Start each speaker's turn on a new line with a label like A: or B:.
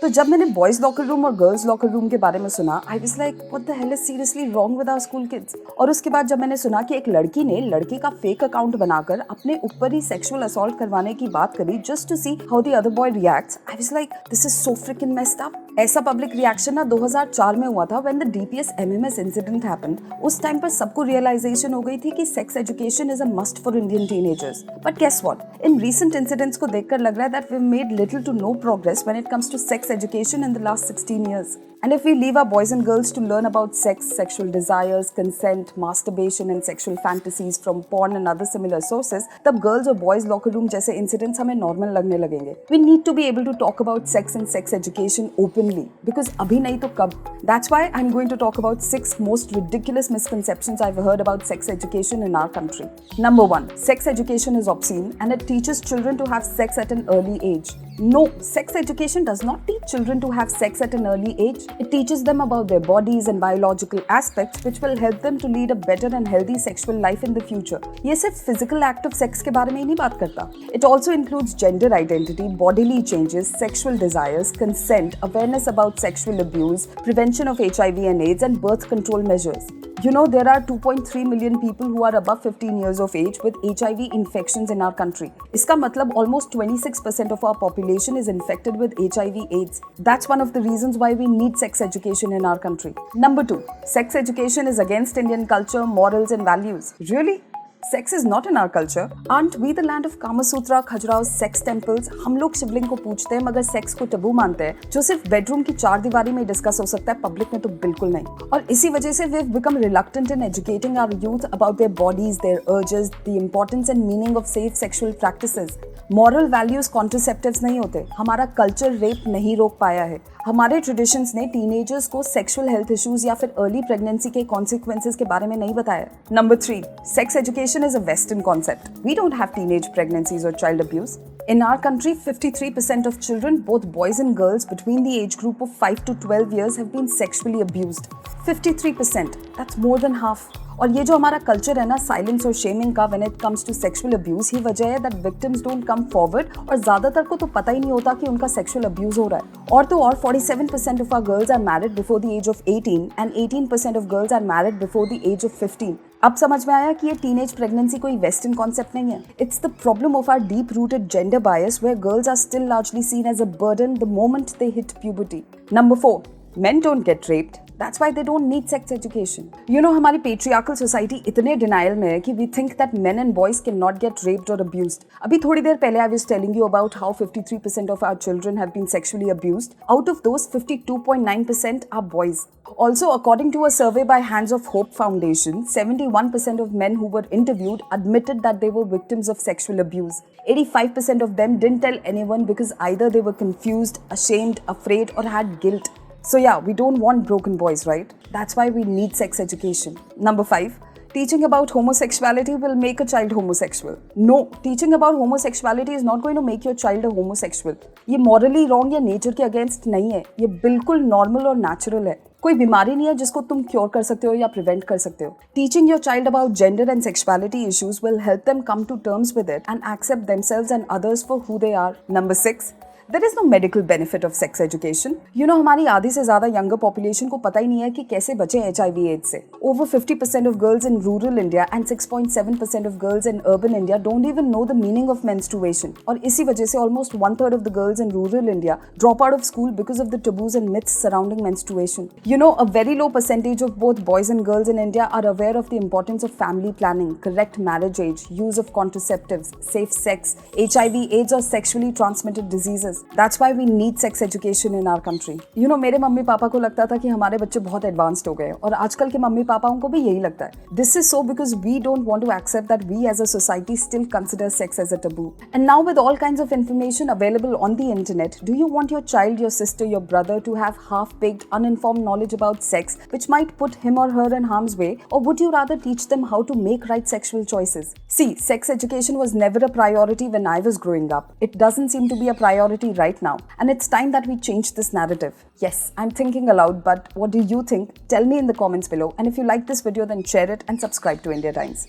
A: तो जब मैंने बॉयज लॉकर रूम और गर्ल्स लॉकर रूम के बारे में सुना, I was like what the hell is seriously wrong with our school kids. और उसके बाद जब मैंने सुना कि एक लड़की ने लड़के का फेक अकाउंट बनाकर अपने ऊपर ही सेक्सुअल असॉल्ट करवाने की बात करी just to see how the other boy reacts, I was like this is so freaking messed up. ऐसा पब्लिक रिएक्शन ना 2004 में हुआ था when the DPS MMS incident happened. उस टाइम पर सबको रियलाइजेशन हो गई थी कि sex education is a must for Indian teenagers. But guess what, इन रीसेंट इंसिडेंट्स को देखकर लग रहा है that we made little to no progress when it comes to sex education in the last 16 years. And if we leave our boys and girls to learn about sex, sexual desires, consent, masturbation and sexual fantasies from porn and other similar sources, तब girls और boys locker room जैसे incidents हमें normal लगने लगेंगे. We need to be able to talk about sex and sex education openly because अभी नहीं तो कब. That's why I'm going to talk about 6 most ridiculous misconceptions I've heard about sex education in our country. Number 1, sex education is obscene and it teaches children to have sex at an early age. No, sex education does not teach children to have sex at an early age. It teaches them about their bodies and biological aspects which will help them to lead a better and healthy sexual life in the future. ये सिर्फ physical act of sex के बारे में ही नहीं बात करता. It also includes gender identity, bodily changes, sexual desires, consent, awareness about sexual abuse, prevention of HIV and AIDS and birth control measures. You know, there are 2.3 million people who are above 15 years of age with HIV infections in our country. इसका मतलब almost 26% of our population is infected with HIV AIDS. That's one of the reasons why we need sex education in our country. Number 2, sex education is against Indian culture, morals and values. Really? Sex is not in our culture. Aren't we the land of Kama Sutra, Khajuraho, sex temples? हम लोग शिवलिंग को पूछते हैं मगर sex को टबू मानते हैं जो सिर्फ बेडरूम की 4 दीवारी में डिस्कस हो सकता है, पब्लिक में तो बिल्कुल नहीं। और इसी वजह से we've become reluctant in educating our youth about their bodies, their urges, the importance and meaning of safe sexual practices. Moral values contraceptives नहीं होते, हमारा कल्चर रेप नहीं रोक पाया है। हमारे ट्रेडिशंस ने टीनेजर्स को सेक्सुअल हेल्थ इश्यूज या फिर अर्ली प्रेगनेंसी के कॉन्सिक्वेंसेस के बारे में नहीं बताया। Number 3, sex education is a western concept. We don't have teenage pregnancies और child abuse. In our country, 53% of children, both boys and girls, between the age group of 5 to 12 years have been sexually abused. 53%. That's more than half. और ये जो हमारा culture है ना silence और shaming का when it comes to sexual abuse, ही वजह है that victims don't come forward और ज्यादातर को तो पता ही नहीं होता कि उनका सेक्सुअल अब्यूज हो रहा है। और तो और 47% of our girls are married before the age of 18 and 18% of girls are married before the age of 15. अब समझ में आया कि ये टीनेज प्रेगनेंसी कोई वेस्टर्न कॉन्सेप्ट नहीं है. It's the problem of our deep rooted gender bias where girls are still largely seen as a burden the moment they hit puberty. Number 4, men don't get raped. That's why they don't need sex education. You know, हमारी patriarchal society इतने denial में है कि we think that men and boys cannot get raped or abused. अभी थोड़ी देर पहले I was telling you about how 53% of our children have been sexually abused. Out of those, 52.9% are boys. Also, according to a survey by Hands of Hope Foundation, 71% of men who were interviewed admitted that they were victims of sexual abuse. 85% of them didn't tell anyone because either they were confused, ashamed, afraid, or had guilt. So yeah, we don't want broken boys, right? That's why we need sex education. Number 5, teaching about homosexuality will make a child homosexual. No, teaching about homosexuality is not going to make your child a homosexual. ये morally wrong या nature के against नहीं है, ये बिल्कुल normal और natural है. कोई बीमारी नहीं है जिसको तुम क्योर कर सकते हो या प्रिवेंट कर सकते हो. Teaching your child about gender and sexuality issues will help them come to terms with it and accept themselves and others for who they are. Number 6, there is no medical benefit of sex education. You know, हमारी आधी से ज़्यादा younger population को पता ही नहीं है कि कैसे बचें HIV AIDS से. Over 50% of girls in rural India and 6.7% of girls in urban India don't even know the meaning of menstruation. और इसी वजह से almost 1/3 of the girls in rural India drop out of school because of the taboos and myths surrounding menstruation. You know, a very low percentage of both boys and girls in India are aware of the importance of family planning, correct marriage age, use of contraceptives, safe sex, HIV, AIDS or sexually transmitted diseases. That's why we need sex education in our country. You know, मेरे mummy papa को लगता था कि हमारे बच्चे बहुत advanced हो गए और आजकल के मम्मी पापाओं को भी यही लगता है. This is so because we don't want to accept that we as a society still consider sex as a taboo. And now with all kinds of information available on the internet, do you want your child, your sister, your brother to have half-baked, uninformed knowledge about sex which might put him or her in harm's way, or would you rather teach them how to make right sexual choices? See, sex education was never a priority when I was growing up. It doesn't seem to be a priority right now, and it's time that we change this narrative. Yes, I'm thinking aloud, but what do you think? Tell me in the comments below, and if you like this video then share it and subscribe to India Times.